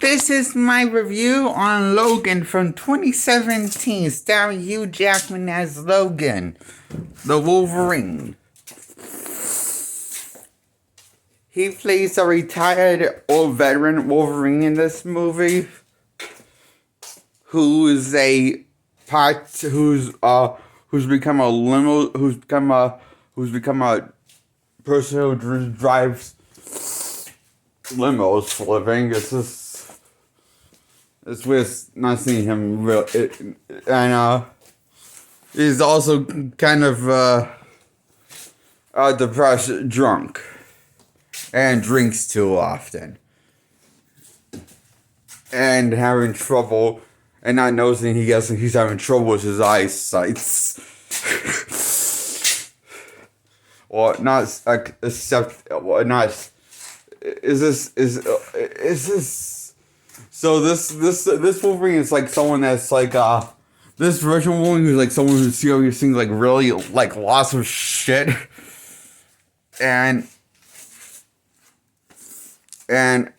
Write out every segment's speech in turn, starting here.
This is my review on Logan from 2017, starring Hugh Jackman as Logan, the Wolverine. He plays a retired old veteran Wolverine in this movie, who's become a person who drives limos for a living. It's weird not seeing him real, and he's also kind of depressed, drunk, and drinks too often, and having trouble, and not noticing he's having trouble with his eyesight. Or not accept. Or not. Is this? So this Wolverine is like someone that's like this version of Wolverine who's like someone who's seeing like really like lots of shit, and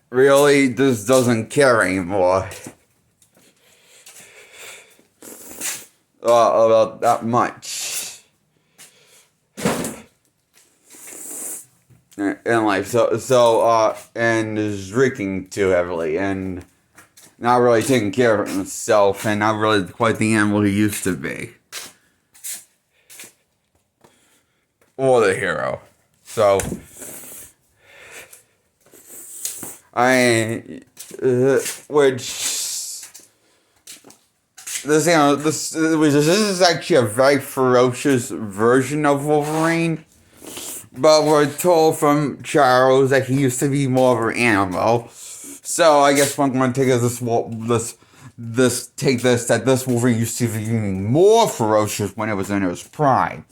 really just doesn't care anymore about that much in life. And is drinking too heavily and not really taking care of himself, and not really quite the animal he used to be, or the hero. So this is actually a very ferocious version of Wolverine, but we're told from Charles that he used to be more of an animal. So I guess what I'm going to take is that this Wolverine used to be even more ferocious when it was in his prime.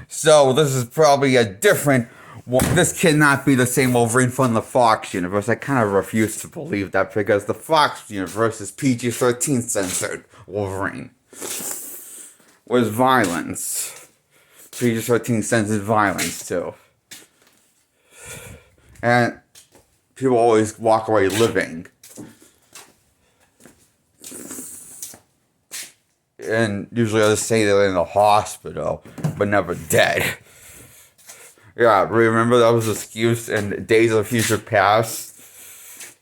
So this is probably a different. This cannot be the same Wolverine from the Fox universe. I kind of refuse to believe that, because the Fox universe is PG-13 censored Wolverine with violence. PG-13 censored violence too, and people always walk away living. And usually I just say they're in the hospital, but never dead. Yeah, remember that was an excuse in Days of Future Past?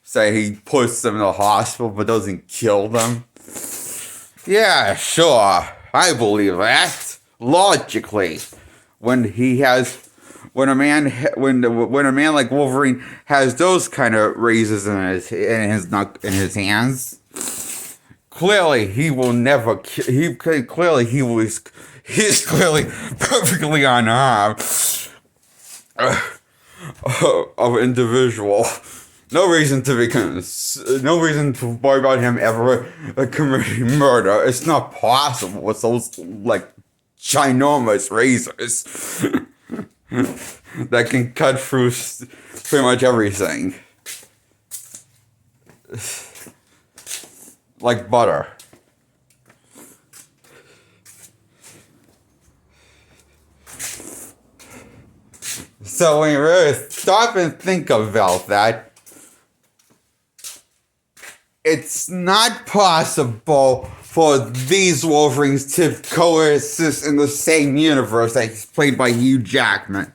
Say he puts them in the hospital but doesn't kill them? Yeah, sure. I believe that. Logically. When a man like Wolverine has those kind of razors in his hands, clearly he will never. He's clearly perfectly unarmed of an individual. No reason to worry about him ever committing murder. It's not possible with those like ginormous razors that can cut through pretty much everything. Like butter. So when you really stop and think about that, it's not possible for these Wolverines to coexist in the same universe that he's played by Hugh Jackman.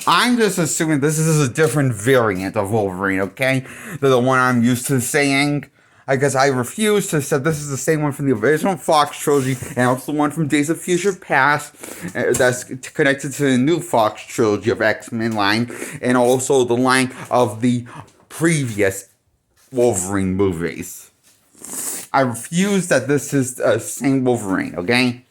I'm just assuming this is a different variant of Wolverine, okay? Than the one I'm used to saying. I guess I refuse to say this is the same one from the original Fox trilogy, and also the one from Days of Future Past that's connected to the new Fox trilogy of X-Men line, and also the line of the previous Wolverine movies. I refuse that this is the same Wolverine, okay?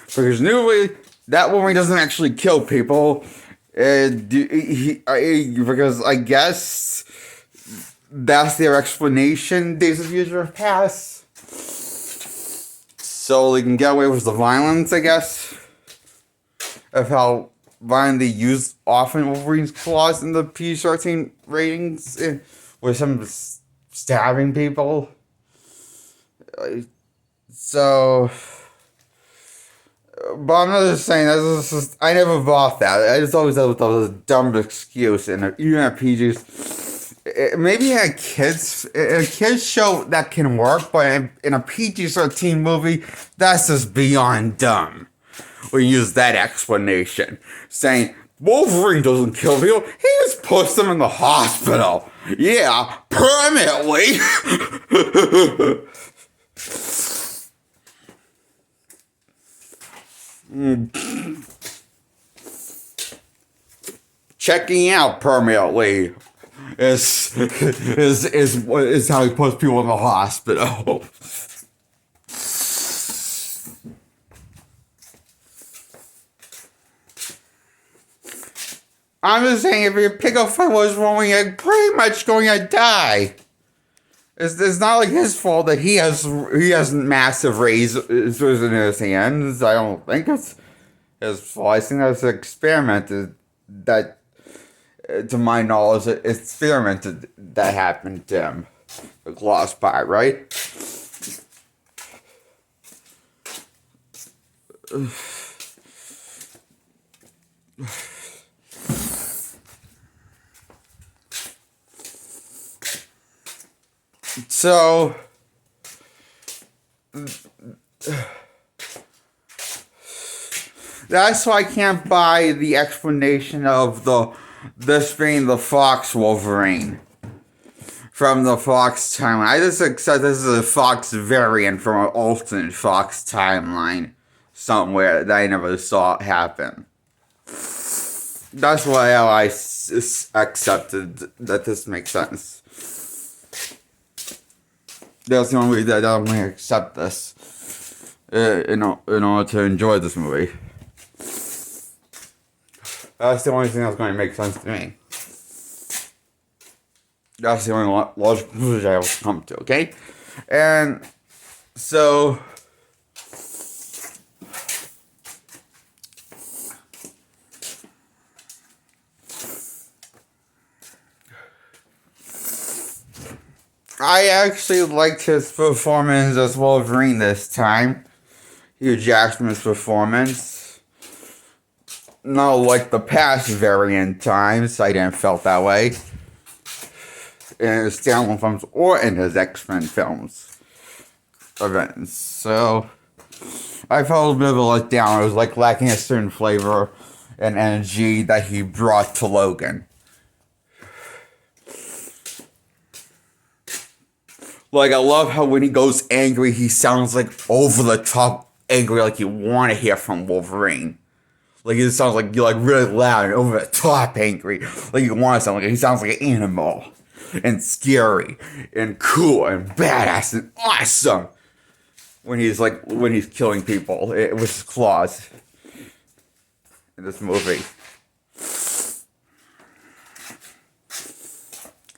Because newly, that Wolverine doesn't actually kill people. Because I guess that's their explanation, Days of Future Past. So they can get away with the violence, I guess. Of how violent they use often Wolverine's claws in the PG-13 ratings. With some stabbing people. So, but I'm not just saying that. I never bought that. I just always thought it was a dumb excuse, and even at PG's, maybe a kids show that can work, but in a PG-13 movie, that's just beyond dumb. We use that explanation, saying Wolverine doesn't kill people; he just puts them in the hospital. Yeah, permanently. Checking out permanently is how he puts people in the hospital. I'm just saying, if you pick a fight was wrong, you're pretty much going to die. It's not like his fault that he has massive razors in his hands. I don't think it's his fault. I think that's an experiment that, to my knowledge, an experiment that happened to him. The claw spot, right? So, that's why I can't buy the explanation of this being the Fox Wolverine from the Fox timeline. I just accept this is a Fox variant from an alternate Fox timeline somewhere that I never saw happen. That's why I accepted that this makes sense. That's the only way that I'm going to accept this in order to enjoy this movie. That's the only thing that's going to make sense to me. That's the only logical conclusion I will come to, okay? And so, I actually liked his performance as Wolverine this time. Hugh Jackman's performance. Not like the past variant times. I didn't felt that way. In his standalone films or in his X-Men films. Events. So, I felt a bit of a letdown. It was like lacking a certain flavor and energy that he brought to Logan. Like, I love how when he goes angry, he sounds like over the top angry, like you want to hear from Wolverine. Like, it sounds like you're like really loud and over the top angry. Like you want to sound like he sounds like an animal. And scary and cool and badass and awesome. When he's killing people with his claws in this movie.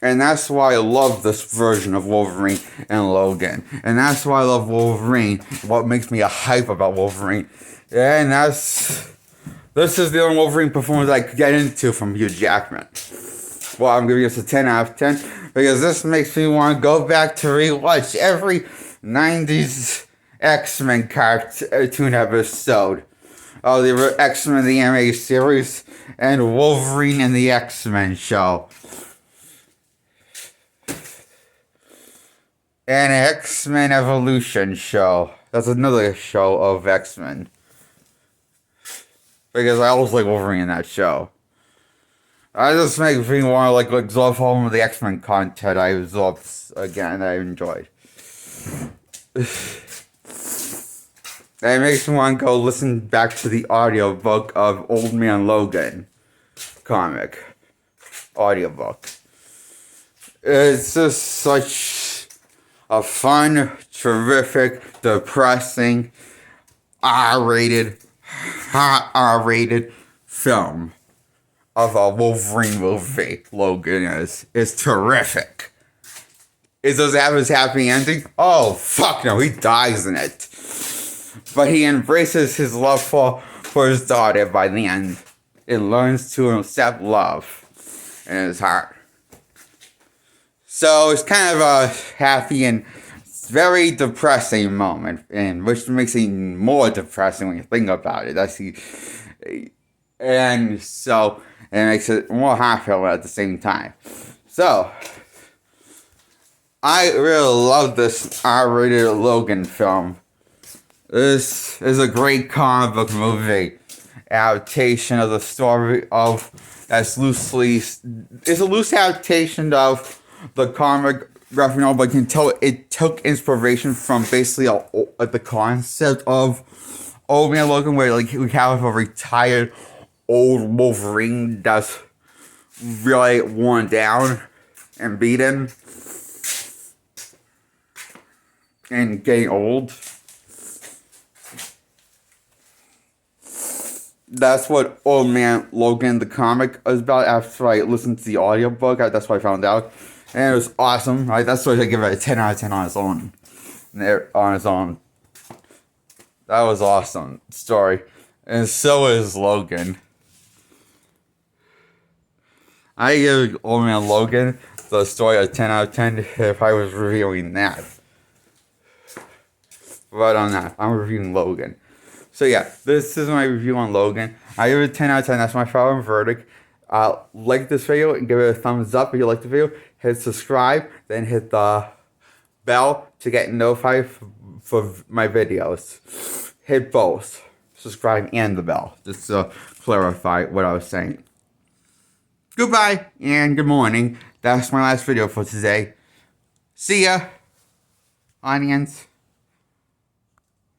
And that's why I love this version of Wolverine and Logan. And that's why I love Wolverine. What makes me a hype about Wolverine. And this is the only Wolverine performance I could get into from Hugh Jackman. Well, I'm giving this a 10 out of 10. Because this makes me want to go back to rewatch every 90s X-Men cartoon episode. Of the X-Men the Anime series. And Wolverine and the X-Men show. An X-Men Evolution show. That's another show of X-Men. Because I always like Wolverine in that show. I just make me want to absorb all of the X-Men content I absorbed again that I enjoyed. That makes me want to go listen back to the audiobook of Old Man Logan comic. Audiobook. It's just such a fun, terrific, depressing, R-rated, hot R-rated film of a Wolverine movie. Logan is terrific. Does it have his happy ending? Oh, fuck no, he dies in it. But he embraces his love for his daughter by the end. And learns to accept love in his heart. So it's kind of a happy and very depressing moment, and which makes it even more depressing when you think about it. And so it makes it more heartfelt at the same time. So, I really love this R-rated Logan film. This is a great comic book movie adaptation of the story of it's a loose adaptation of the comic graphic novel, but you can tell it took inspiration from basically the concept of Old Man Logan, where like we have a retired old Wolverine that's really worn down and beaten and getting old. That's what Old Man Logan, the comic, is about. After I listened to the audiobook, that's what I found out. And it was awesome, right? That's why I give it a 10 out of 10 on its own. On its own. That was awesome story. And so is Logan. I give Old Man Logan the story a 10 out of 10 if I was reviewing that. But on that, I'm reviewing Logan. So yeah, this is my review on Logan. I give it a 10 out of 10. That's my final verdict. Like this video and give it a thumbs up if you like the video. Hit subscribe, then hit the bell to get notified for my videos. Hit both. Subscribe and the bell. Just to clarify what I was saying. Goodbye and good morning. That's my last video for today. See ya, audience.